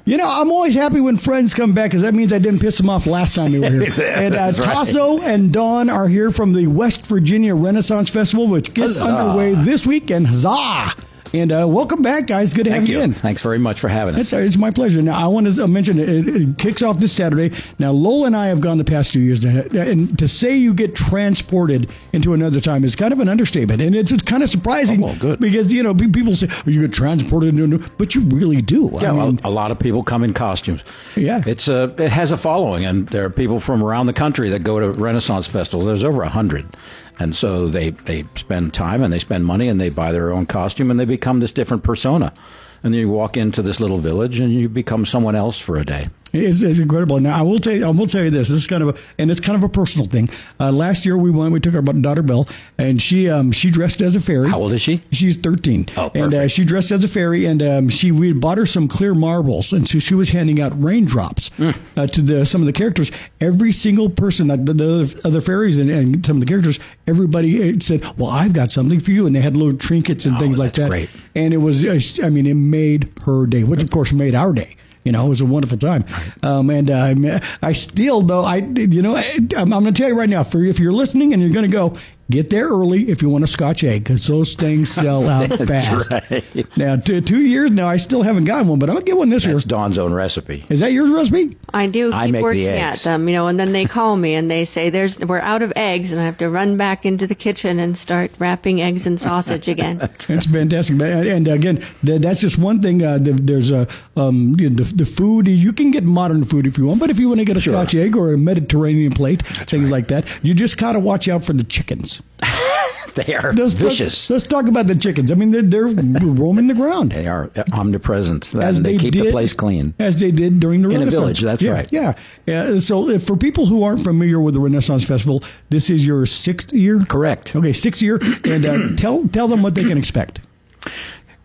I'm always happy when friends come back because that means I didn't piss them off last time they were here. And Taso and Dawn are here from the West Virginia Renaissance Festival, which gets underway this weekend. Huzzah! And welcome back, guys. Good to have you in. Thanks very much for having us. It's my pleasure. Now, I want to mention it kicks off this Saturday. Now, Lola and I have gone the past 2 years, and to say you get transported into another time is kind of an understatement. And it's kind of surprising because, people say, oh, you get transported into but you really do. Yeah, a lot of people come in costumes. Yeah. It has a following, and there are people from around the country that go to Renaissance Festival. There's over 100. And so they spend time and they spend money and they buy their own costume and they become this different persona. And then you walk into this little village and you become someone else for a day. It's incredible. Now I will tell you this. This is kind of a personal thing. Last year we took our daughter Belle, and she dressed as a fairy. How old is she? She's 13. Oh, perfect. And she dressed as a fairy, and we bought her some clear marbles, and so she was handing out raindrops to some of the characters. Every single person, the other fairies and some of the characters, everybody said, "Well, I've got something for you," and they had little trinkets and things like that. Great. And it was, it made her day, which of course made our day. It was a wonderful time. I still, though, I'm going to tell you right now, if you're listening and you're going to go, get there early if you want a Scotch egg, because those things sell out fast. Right. Now, 2 years now, I still haven't gotten one, but I'm going to get one this year. That's Dawn's own recipe. Is that your recipe? I do keep working at them, and then they call me and they say, we're out of eggs, and I have to run back into the kitchen and start wrapping eggs and sausage again. That's fantastic. And again, that's just one thing. There's the food. You can get modern food if you want, but if you want to get a Scotch egg or a Mediterranean plate, things like that, you just got to watch out for the chickens. They are vicious. Let's talk about the chickens. They're roaming the ground. They are omnipresent. They keep the place clean. As they did during the Renaissance. In a village, that's right. Yeah. So for people who aren't familiar with the Renaissance Festival, this is your 6th year? Correct. Okay, 6th year. And tell them what they can expect.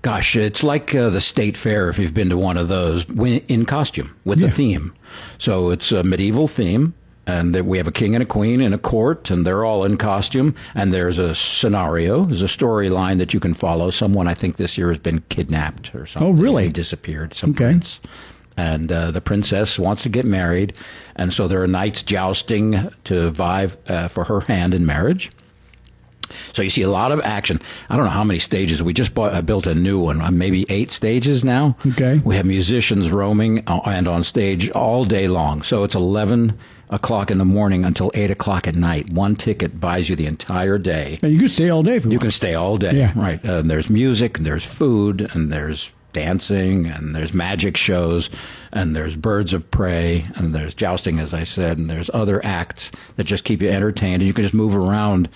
Gosh, it's like the state fair, if you've been to one of those, in costume with a theme. So it's a medieval theme. And we have a king and a queen in a court, and they're all in costume. And there's a scenario, there's a storyline that you can follow. Someone, I think this year, has been kidnapped or something. Oh, really? He disappeared, some prince. And the princess wants to get married. And so there are knights jousting to vie for her hand in marriage. So you see a lot of action. I don't know how many stages. We just built a new one, maybe 8 stages now. Okay. We have musicians roaming and on stage all day long. So it's 11 o'clock in the morning until 8 o'clock at night. One ticket buys you the entire day. And you can stay all day if you want. You can stay all day. Yeah. Right. And there's music, and there's food, and there's dancing, and there's magic shows, and there's birds of prey, and there's jousting, as I said, and there's other acts that just keep you entertained. And you can just move around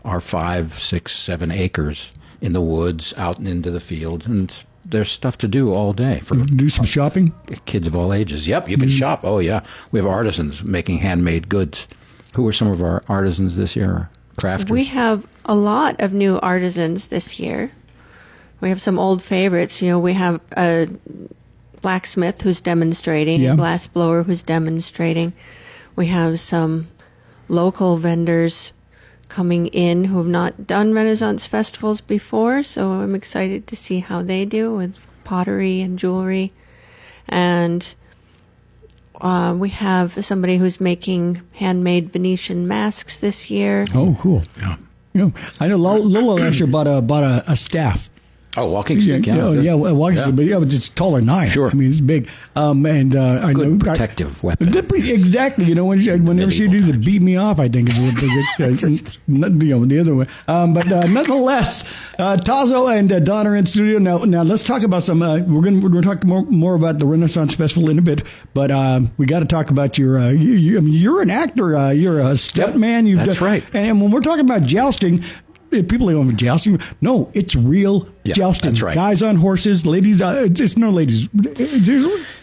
our 5, 6, 7 acres in the woods, out and into the field, and there's stuff to do all day. Do some shopping? Kids of all ages. Yep, you can shop. Oh, yeah. We have artisans making handmade goods. Who are some of our artisans this year? Crafters? We have a lot of new artisans this year. We have some old favorites. We have a blacksmith who's demonstrating, a glassblower who's demonstrating. We have some local vendors coming in who have not done Renaissance festivals before, so I'm excited to see how they do with pottery and jewelry. And we have somebody who's making handmade Venetian masks this year. Oh, cool. Yeah. I know Lola last year bought a staff. Oh, walking stick, walking stick, but it's taller than I. Sure. It's big. I know protective weapon. Exactly. Whenever she does it, beat me off, I think it's the other way. But nonetheless, Taso and Dawn are in studio now. Let's talk about some. We're going to talk more about the Renaissance Festival in a bit, but we got to talk about your. You're an actor. You're a stuntman. That's right. And when we're talking about jousting. People go over jousting. No, it's real jousting. That's right. Guys on horses, ladies. It's no ladies.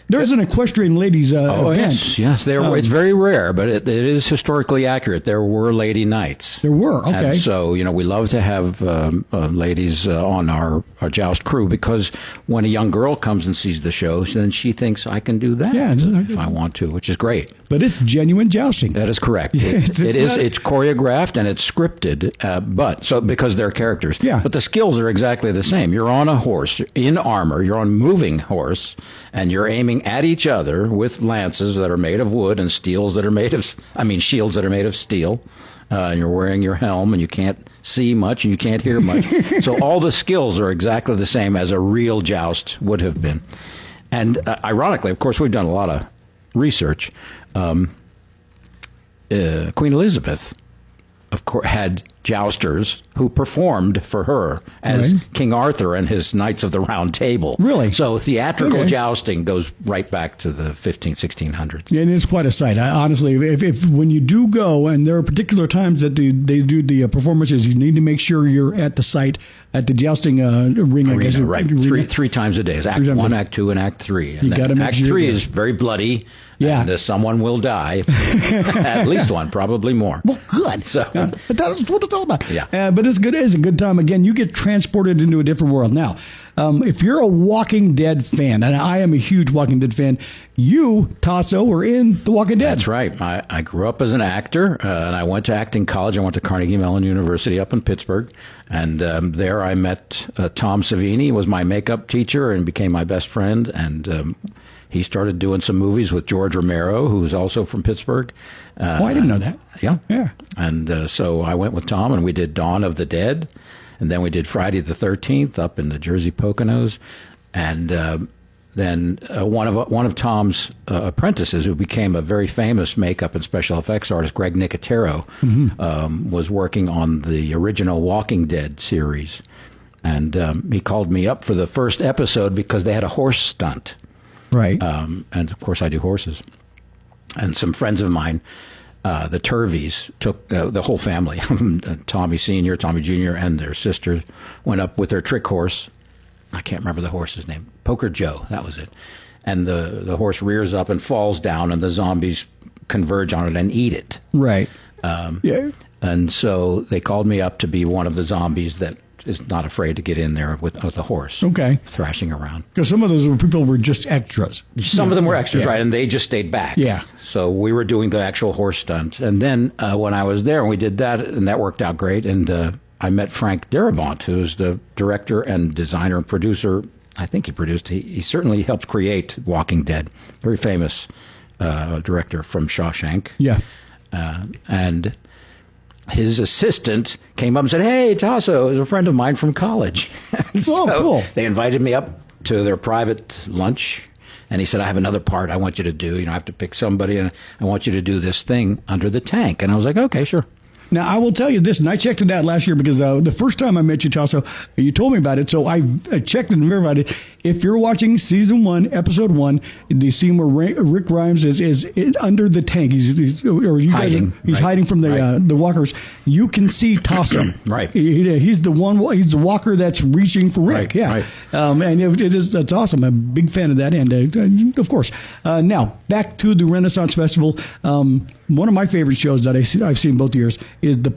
There's an equestrian ladies event. Yes. It's very rare, but it is historically accurate. There were lady knights. There were. Okay. And so we love to have ladies on our joust crew, because when a young girl comes and sees the show, then she thinks I can do that if I want to, which is great. But it's genuine jousting. That is correct. It's choreographed and it's scripted, because they're characters. Yeah. But the skills are exactly the same. same. You're on a horse in armor. You're on a moving horse, and you're aiming at each other with lances that are made of wood and shields that are made of steel. You're wearing your helm, and you can't see much, and you can't hear much. So all the skills are exactly the same as a real joust would have been. And ironically, of course, we've done a lot of research. Queen Elizabeth, of course, had jousters who performed for her as King Arthur and his Knights of the Round Table. Really? So theatrical jousting goes right back to the 1600s. Yeah, and it's quite a sight. Honestly, if when you do go, and there are particular times that they do the performances, you need to make sure you're at the site, at the jousting ring, I guess. Right. Three times a day. It's Act 1, Act 2, and Act 3. And Act 3 is very bloody. Yeah. And someone will die. At least one, probably more. Well, good. So, but that's what it's all about. Yeah. But it's good. It's a good time. Again, you get transported into a different world. Now, if you're a Walking Dead fan, and I am a huge Walking Dead fan, you, Taso, were in The Walking Dead. That's right. I grew up as an actor, and I went to acting college. I went to Carnegie Mellon University up in Pittsburgh, and there I met Tom Savini, was my makeup teacher and became my best friend, and he started doing some movies with George Romero, who's also from Pittsburgh. I didn't know that. Yeah. And so I went with Tom, and we did Dawn of the Dead, and then we did Friday the 13th up in the Jersey Poconos, and then one of Tom's apprentices, who became a very famous makeup and special effects artist, Greg Nicotero, was working on the original Walking Dead series, and he called me up for the first episode because they had a horse stunt. Right. And, of course, I do horses. And some friends of mine, the Turveys, took the whole family, Tommy Sr., Tommy Jr., and their sister, went up with their trick horse. I can't remember the horse's name. Poker Joe, that was it. And the horse rears up and falls down, and the zombies converge on it and eat it. Right. Yeah. And so they called me up to be one of the zombies that is not afraid to get in there with a horse. Okay. Thrashing around. Because some of those people were just extras. Some of them were extras, right, and they just stayed back. Yeah. So we were doing the actual horse stunt. And then when I was there, and we did that, and that worked out great, and I met Frank Darabont, who's the director and designer and producer. I think he certainly helped create Walking Dead. Very famous director from Shawshank. Yeah. And his assistant came up and said, "Hey, Taso is a friend of mine from college." So cool. They invited me up to their private lunch, and he said, "I have another part I want you to do. I have to pick somebody, and I want you to do this thing under the tank." And I was like, "Okay, sure." Now, I will tell you this, and I checked it out last year because the first time I met you, Taso, you told me about it, so I checked it and verified it. If you're watching Season 1, Episode 1, the scene where Rick Grimes is under the tank, he's hiding from the walkers, you can see Taso. Right. He's the walker that's reaching for Rick. Right. And that's awesome. I'm a big fan of that, and of course. Now, back to the Renaissance Festival. One of my favorite shows that I've seen both years is the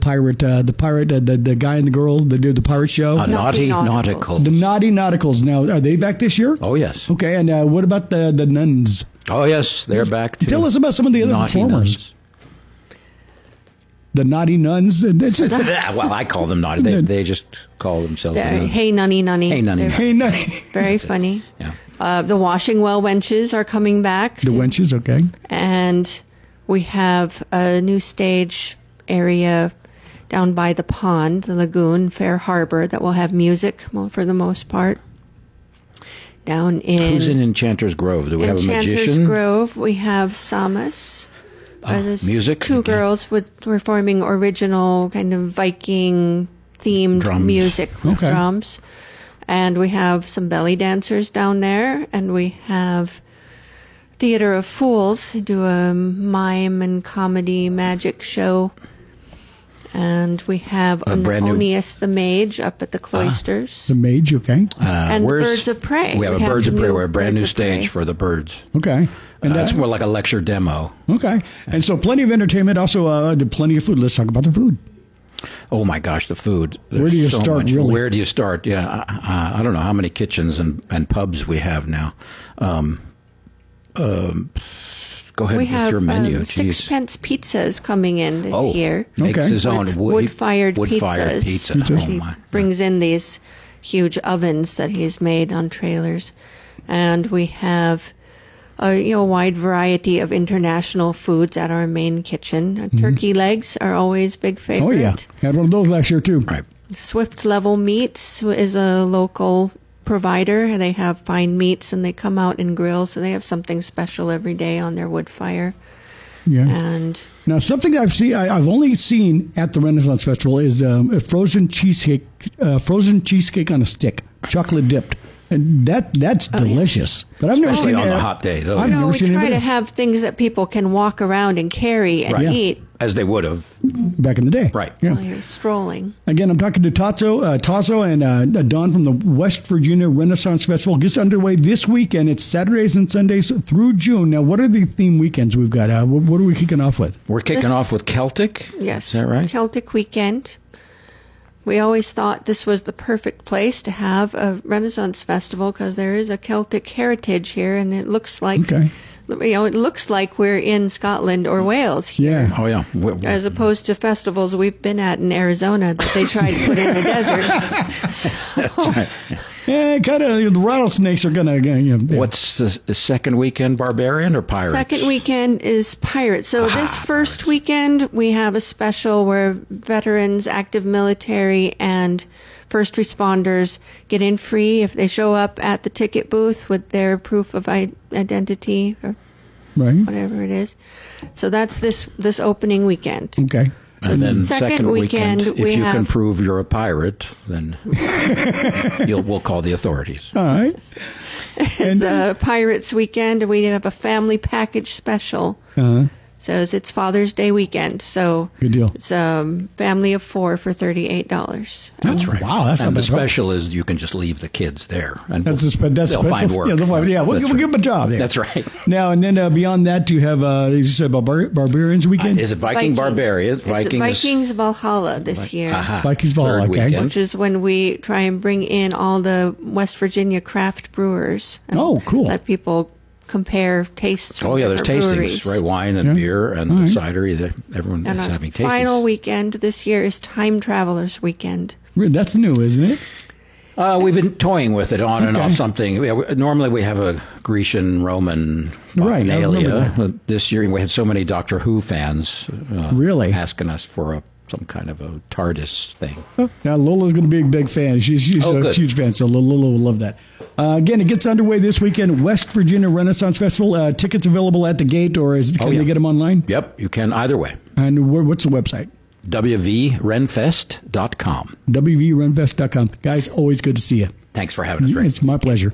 guy and the girl that did the pirate show. Naughty Nauticals. The Naughty Nauticals. Now, are they back this year? Oh, yes. Okay, and what about the nuns? Oh, yes, they're back too. Tell us about some of the other performers. Nuns. The Naughty Nuns? Well, I call them naughty. They just call themselves nuns. Hey, nunny, nunny. Hey, nunny. Hey, nunny. Very funny. Yeah. The Washing Well Wenches are coming back. The Wenches, okay. And we have a new stage area down by the pond, the lagoon, Fair Harbor, that will have music for the most part. Down in... Who's in Enchanter's Grove? Do we have a magician? Enchanter's Grove, we have Samus. Music? Two girls performing original kind of Viking-themed music with drums. And we have some belly dancers down there, and we have Theater of Fools, who do a mime and comedy magic show. And we have Onius the Mage up at the Cloisters. The Mage, okay. And Birds of Prey. We have a Birds of Prey. We're a brand new stage for the birds. Okay. And that's more like a lecture demo. Okay. And so plenty of entertainment, also plenty of food. Let's talk about the food. Oh, my gosh, the food. Where do you start, really? Where do you start? Yeah, I don't know how many kitchens and pubs we have now. Go ahead with your menu. Sixpence Pizzas coming in this year. Makes his own wood-fired pizza. He brings in these huge ovens that he's made on trailers. And we have a wide variety of international foods at our main kitchen. Turkey legs are always big favorite. Oh, yeah. Had one of those last year, too. Right. Swift Level Meats is a local provider. They have fine meats, and they come out and grill, so they have something special every day on their wood fire. Yeah. And now, something I've only seen at the Renaissance Festival is a frozen cheesecake on a stick, chocolate dipped. And that's delicious. Yes. But I've never Especially seen on it. the hot days. I've never seen we try it. to have things that people can walk around and carry and eat As they would have. Back in the day. Right. Yeah. while you're strolling. Again, I'm talking to Taso and Dawn from the West Virginia Renaissance Festival. Gets underway this weekend. It's Saturdays and Sundays through June. Now, what are the theme weekends we've got? What are we kicking off with? We're kicking off with Celtic. Yes. Is that right? Celtic weekend. We always thought this was the perfect place to have a Renaissance festival because there is a Celtic heritage here, and it looks like it looks like we're in Scotland or Wales here. Yeah. Oh, yeah. As opposed to festivals we've been at in Arizona that they try to put in the desert. So, Yeah, kind of. The rattlesnakes are gonna. What's the second weekend, Barbarian or Pirates? second weekend is Pirates. So this first weekend we have a special where veterans, active military, and first responders get in free if they show up at the ticket booth with their proof of identity or whatever it is. So that's this opening weekend. Okay. And then second weekend, if you can prove you're a pirate, then we'll call the authorities. All right. It's the Pirates weekend, and we have a family package special. So it's Father's Day weekend. So good deal. It's family of 4 for $38. That's right. Wow, that's and not the bad. special is you can just leave the kids there, and That's they'll find work. Yeah, we'll give them a job there. That's right. Now and then beyond that, you have as you said, Barbarians weekend. Is it Viking Barbarians? Vikings Valhalla this year. Vikings Valhalla, Third okay. weekend. Which is when we try and bring in all the West Virginia craft brewers. And cool. let people compare tastes from there's different tastings, breweries. right? Wine and beer and cider. Everyone And is our having tastings. final weekend this year is Time Travelers Weekend. That's new, isn't it? We've been toying with it on and off something. Normally we have a Grecian Roman Bacchanalia. This year we had so many Doctor Who fans really asking us for some kind of a TARDIS thing. Now Lola's going to be a big fan. She's a huge fan, so Lola will love that. Again, it gets underway this weekend. West Virginia Renaissance Festival. Tickets available at the gate, or can they get them online? Yep, you can either way. And what's the website? wvrenfest.com. wvrenfest.com. Guys, always good to see you. Thanks for having us, Rick. It's my pleasure.